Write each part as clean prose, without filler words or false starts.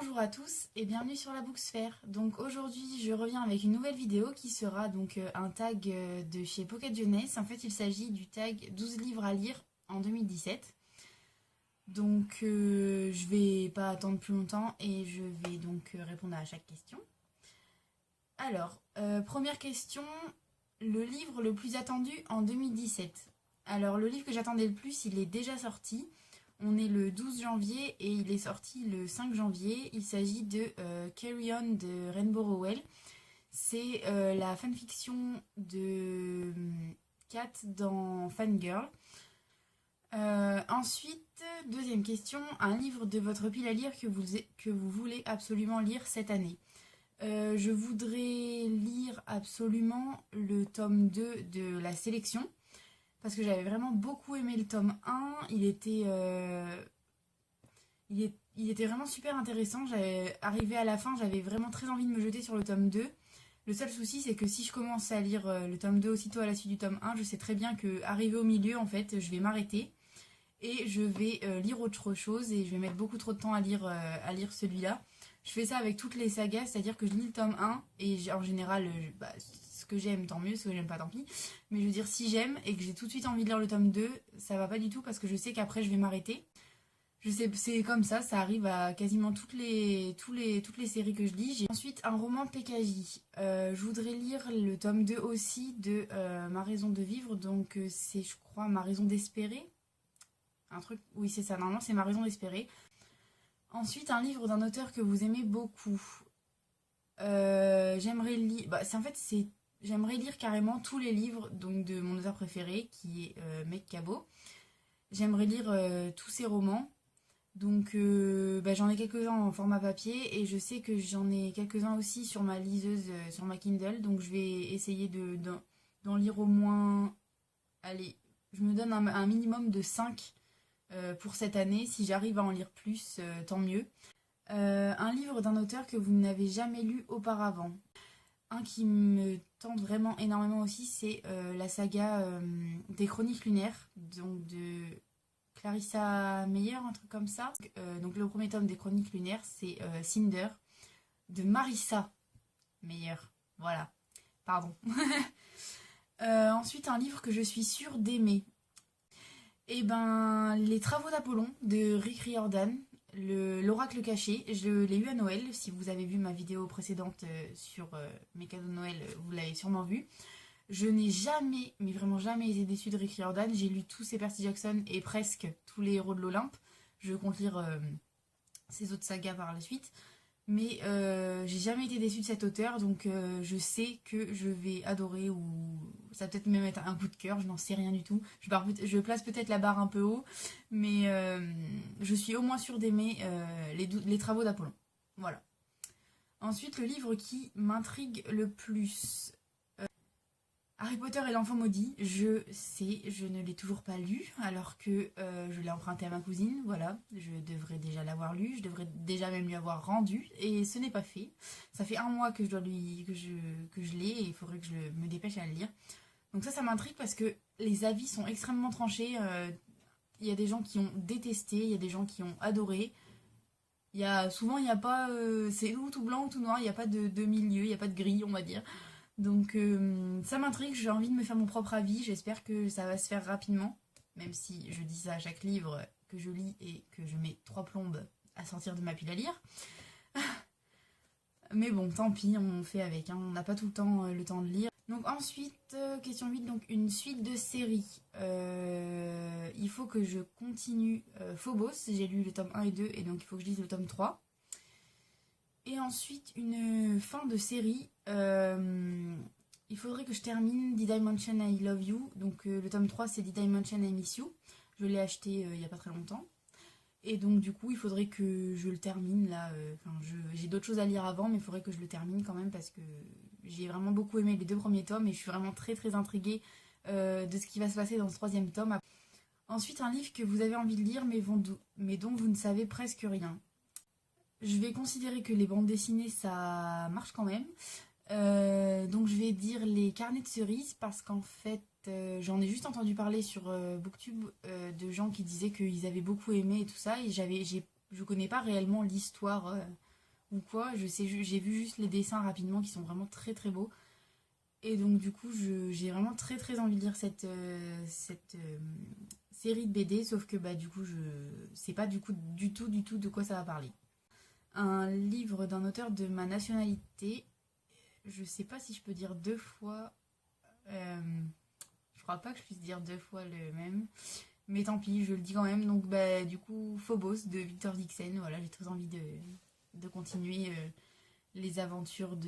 Bonjour à tous et bienvenue sur la Booksphère. Donc aujourd'hui je reviens avec une nouvelle vidéo qui sera donc un tag de chez Pocket Jeunesse. En fait il s'agit du tag 12 livres à lire en 2017. Donc je vais pas attendre plus longtemps et je vais donc répondre à chaque question. Alors, première question, le livre le plus attendu en 2017. Alors le livre que j'attendais le plus il est déjà sorti. On est le 12 janvier et il est sorti le 5 janvier. Il s'agit de Carry On de Rainbow Rowell. C'est la fanfiction de Kat dans Fangirl. Ensuite, deuxième question, un livre de votre pile à lire que vous voulez absolument lire cette année. Je voudrais lire absolument le tome 2 de la sélection. Parce que j'avais vraiment beaucoup aimé le tome 1, il était vraiment super intéressant, arrivé à la fin, j'avais vraiment très envie de me jeter sur le tome 2. Le seul souci c'est que si je commence à lire le tome 2 aussitôt à la suite du tome 1, je sais très bien que arrivé au milieu en fait, je vais m'arrêter et je vais lire autre chose et je vais mettre beaucoup trop de temps à lire celui-là. Je fais ça avec toutes les sagas, c'est-à-dire que je lis le tome 1 et en général, ce que j'aime tant mieux, ce que j'aime pas tant pis. Mais je veux dire, si j'aime et que j'ai tout de suite envie de lire le tome 2, ça va pas du tout parce que je sais qu'après je vais m'arrêter. Je sais, c'est comme ça arrive à quasiment toutes les séries que je lis. J'ai ensuite un roman PKJ. Je voudrais lire le tome 2 aussi de Ma raison de vivre, donc c'est je crois Ma raison d'espérer. Un truc, oui c'est ça, normalement c'est Ma raison d'espérer. Ensuite, un livre d'un auteur que vous aimez beaucoup. J'aimerais lire. J'aimerais lire carrément tous les livres donc, de mon auteur préféré, qui est Meg Cabot. J'aimerais lire tous ses romans. Donc j'en ai quelques-uns en format papier et je sais que j'en ai quelques-uns aussi sur ma liseuse, sur ma Kindle. Donc je vais essayer d'en lire au moins. Allez, je me donne un minimum de 5 pour cette année. Si j'arrive à en lire plus, tant mieux. Un livre d'un auteur que vous n'avez jamais lu auparavant. Un qui me tente vraiment énormément aussi, c'est la saga des Chroniques lunaires, donc de Clarissa Meyer, un truc comme ça. Donc le premier tome des Chroniques lunaires, c'est Cinder, de Marissa Meyer. Voilà, pardon. Ensuite, un livre que je suis sûre d'aimer. Et ben, Les Travaux d'Apollon, de Rick Riordan. L'oracle caché, je l'ai eu à Noël. Si vous avez vu ma vidéo précédente sur mes cadeaux de Noël, vous l'avez sûrement vu. Je n'ai jamais, mais vraiment jamais été déçue de Rick Riordan. J'ai lu tous ses Percy Jackson et presque tous les héros de l'Olympe. Je compte lire ses autres sagas par la suite. Mais j'ai jamais été déçue de cet auteur, donc je sais que je vais adorer, ou ça va peut-être même être un coup de cœur, je n'en sais rien du tout. Je place peut-être la barre un peu haut, mais je suis au moins sûre d'aimer les Travaux d'Apollon. Voilà. Ensuite, le livre qui m'intrigue le plus. Harry Potter et l'enfant maudit, je sais, je ne l'ai toujours pas lu, alors que je l'ai emprunté à ma cousine, voilà, je devrais déjà l'avoir lu, je devrais déjà même lui avoir rendu, et ce n'est pas fait. Ça fait un mois que je l'ai, et il faudrait que je me dépêche à le lire. Donc ça m'intrigue parce que les avis sont extrêmement tranchés, il y a des gens qui ont détesté, il y a des gens qui ont adoré. Souvent, il n'y a pas, c'est ou tout blanc ou tout noir, il n'y a pas de milieu, il n'y a pas de grille, on va dire. Donc ça m'intrigue, j'ai envie de me faire mon propre avis, j'espère que ça va se faire rapidement, même si je dis ça à chaque livre que je lis et que je mets 3 plombes à sortir de ma pile à lire. Mais bon, tant pis, on fait avec, hein, on n'a pas tout le temps de lire. Donc ensuite, question 8, donc une suite de séries. Il faut que je continue Phobos, j'ai lu le tome 1 et 2 et donc il faut que je lise le tome 3. Et ensuite, une fin de série. Il faudrait que je termine Did I Mention I Love You. Donc le tome 3, c'est Did I Mention I Miss You. Je l'ai acheté il n'y a pas très longtemps. Et donc du coup, il faudrait que je le termine là. J'ai d'autres choses à lire avant, mais il faudrait que je le termine quand même parce que j'ai vraiment beaucoup aimé les 2 premiers tomes et je suis vraiment très très intriguée de ce qui va se passer dans ce 3e tome. Ensuite, un livre que vous avez envie de lire mais dont vous ne savez presque rien. Je vais considérer que les bandes dessinées, ça marche quand même. Donc je vais dire les carnets de cerises parce qu'en fait, j'en ai juste entendu parler sur Booktube de gens qui disaient qu'ils avaient beaucoup aimé et tout ça. Et je connais pas réellement l'histoire ou quoi. J'ai vu juste les dessins rapidement qui sont vraiment très très beaux. Et donc du coup, j'ai vraiment très très envie de lire cette série de BD, sauf que bah du coup, je sais pas du tout de quoi ça va parler. Un livre d'un auteur de ma nationalité, je sais pas si je peux dire deux fois. Je crois pas que je puisse dire deux fois le même. Mais tant pis, je le dis quand même. Donc bah du coup, Phobos de Victor Dixon. Voilà, j'ai très envie de continuer les aventures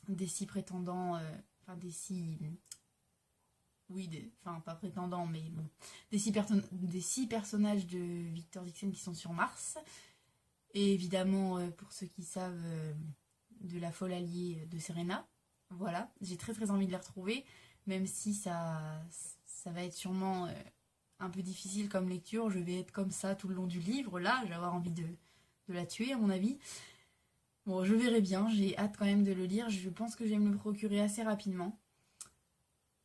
des six prétendants. Enfin des six. Oui, enfin pas prétendants, mais bon. Des six personnages de Victor Dixon qui sont sur Mars. Et évidemment, pour ceux qui savent, de la folle alliée de Serena. Voilà, j'ai très très envie de les retrouver, même si ça va être sûrement un peu difficile comme lecture. Je vais être comme ça tout le long du livre, là, je vais avoir envie de la tuer à mon avis. Bon, je verrai bien, j'ai hâte quand même de le lire, je pense que je vais me le procurer assez rapidement.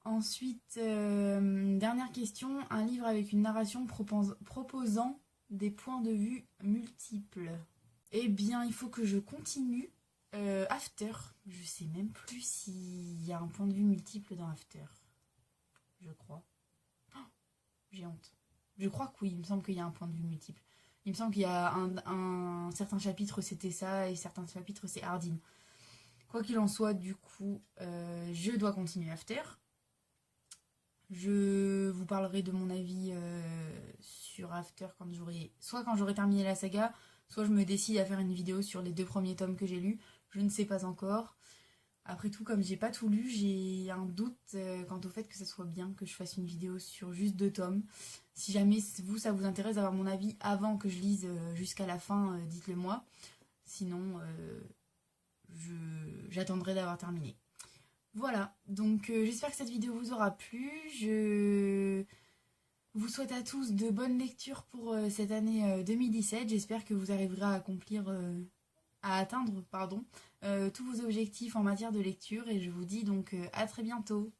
Ensuite, dernière question, un livre avec une narration proposant des points de vue multiples. Eh bien, il faut que je continue. After, je sais même plus s'il y a un point de vue multiple dans After. Je crois. Oh, j'ai honte. Je crois que oui, il me semble qu'il y a un point de vue multiple. Il me semble qu'il y a un certain chapitre c'était ça et certains chapitres c'est Hardin. Quoi qu'il en soit, du coup, je dois continuer After. Je vous parlerai de mon avis sur After soit quand j'aurai terminé la saga, soit je me décide à faire une vidéo sur les 2 premiers tomes que j'ai lus. Je ne sais pas encore. Après tout, comme j'ai pas tout lu, j'ai un doute quant au fait que ça soit bien que je fasse une vidéo sur juste 2 tomes. Si jamais ça vous intéresse d'avoir mon avis avant que je lise jusqu'à la fin, dites-le moi. Sinon, j'attendrai d'avoir terminé. Voilà, donc j'espère que cette vidéo vous aura plu. Je vous souhaite à tous de bonnes lectures pour cette année 2017. J'espère que vous arriverez à atteindre tous vos objectifs en matière de lecture. Et je vous dis donc à très bientôt.